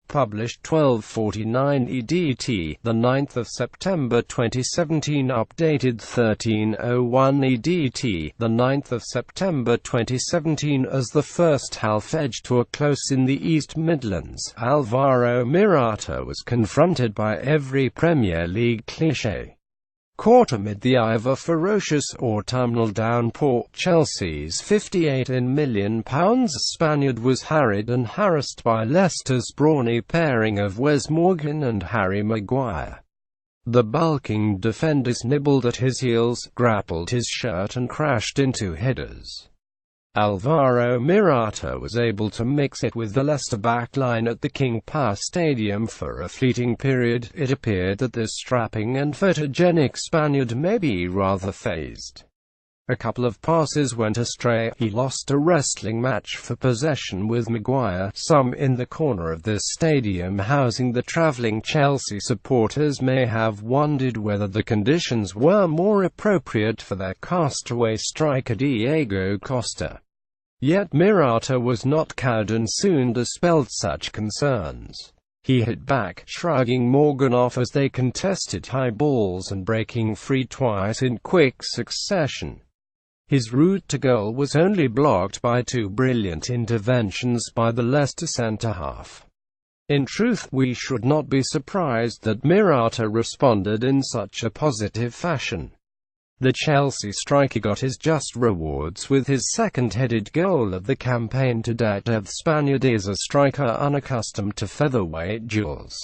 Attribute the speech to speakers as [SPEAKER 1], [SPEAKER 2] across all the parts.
[SPEAKER 1] Published 12:49 EDT, the 9th of September 2017. Updated 13:01 EDT, the 9th of September 2017. As the first half edged to a close in the East Midlands, Alvaro Morata was confronted by every Premier League cliché. Caught amid the eye of a ferocious autumnal downpour, Chelsea's £58 million Spaniard was harried and harassed by Leicester's brawny pairing of Wes Morgan and Harry Maguire. The bulking defenders nibbled at his heels, grappled his shirt and crashed into headers. Alvaro Morata was able to mix it with the Leicester backline at the King Power Stadium for a fleeting period. It appeared that this strapping and photogenic Spaniard may be rather phased. A couple of passes went astray. He lost a wrestling match for possession with Maguire Some in the corner of the stadium housing the travelling Chelsea supporters may have wondered whether the conditions were more appropriate for their castaway striker Diego Costa. Yet Morata was not cowed and soon dispelled such concerns. He hit back, shrugging Morgan off as they contested high balls and breaking free twice in quick succession. His route to goal was only blocked by two brilliant interventions by the Leicester centre-half. In truth, we should not be surprised that Morata responded in such a positive fashion. The Chelsea striker got his just rewards with his second headed goal of the campaign to date. The Spaniard is a striker unaccustomed to featherweight duels.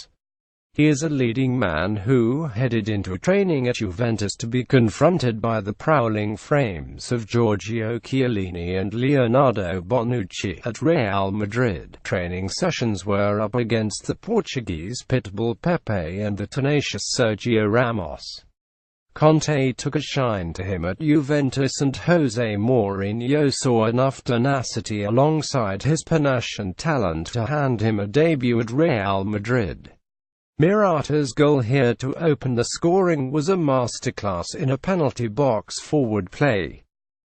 [SPEAKER 1] He is a leading man who headed into training at Juventus to be confronted by the prowling frames of Giorgio Chiellini and Leonardo Bonucci at Real Madrid. Training sessions were up against the Portuguese pitbull Pepe and the tenacious Sergio Ramos. Conte took a shine to him at Juventus, and Jose Mourinho saw enough tenacity alongside his panache and talent to hand him a debut at Real Madrid. Morata's goal here to open the scoring was a masterclass in a penalty box forward play.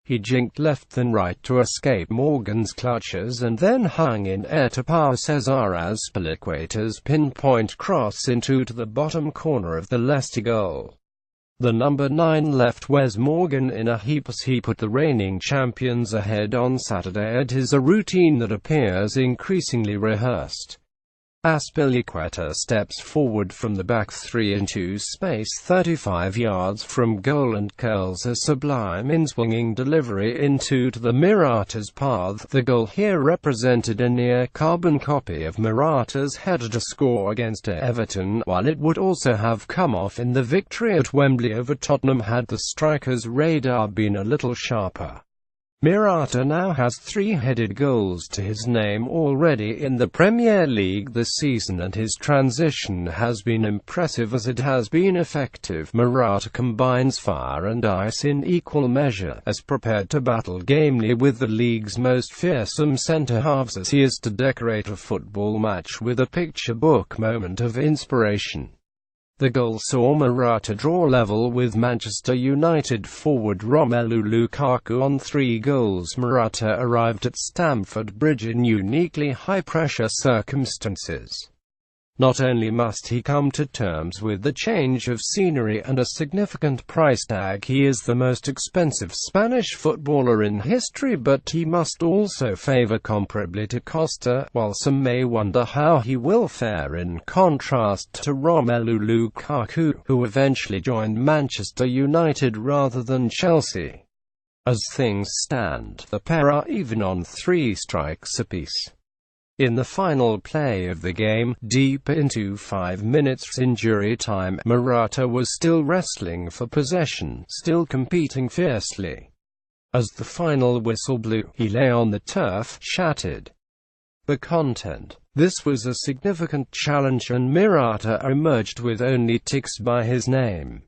[SPEAKER 1] He jinked left and right to escape Morgan's clutches and then hung in air to pass Cesar Azpilicueta's pinpoint cross into the bottom corner of the Leicester goal. The number 9 left Wes Morgan in a heap as he put the reigning champions ahead on Saturday. It is a routine that appears increasingly rehearsed. Azpilicueta steps forward from the back three into space 35 yards from goal and curls a sublime in-swinging delivery into the Morata's path. The goal here represented a near-carbon copy of Morata's header to score against Everton, while it would also have come off in the victory at Wembley over Tottenham had the striker's radar been a little sharper. Morata now has 3 headed goals to his name already in the Premier League this season, and his transition has been impressive as it has been effective. Morata combines fire and ice in equal measure, as prepared to battle gamely with the league's most fearsome centre-halves as he is to decorate a football match with a picture book moment of inspiration. The goal saw Morata draw level with Manchester United forward Romelu Lukaku on 3 goals. Morata arrived at Stamford Bridge in uniquely high-pressure circumstances. Not only must he come to terms with the change of scenery and a significant price tag, he is the most expensive Spanish footballer in history, but he must also favour comparably to Costa, while some may wonder how he will fare in contrast to Romelu Lukaku, who eventually joined Manchester United rather than Chelsea. As things stand, the pair are even on 3 strikes apiece. In the final play of the game, deep into 5 minutes injury time, Morata was still wrestling for possession, still competing fiercely. As the final whistle blew, he lay on the turf, shattered. The content. This was a significant challenge and Morata emerged with only ticks by his name.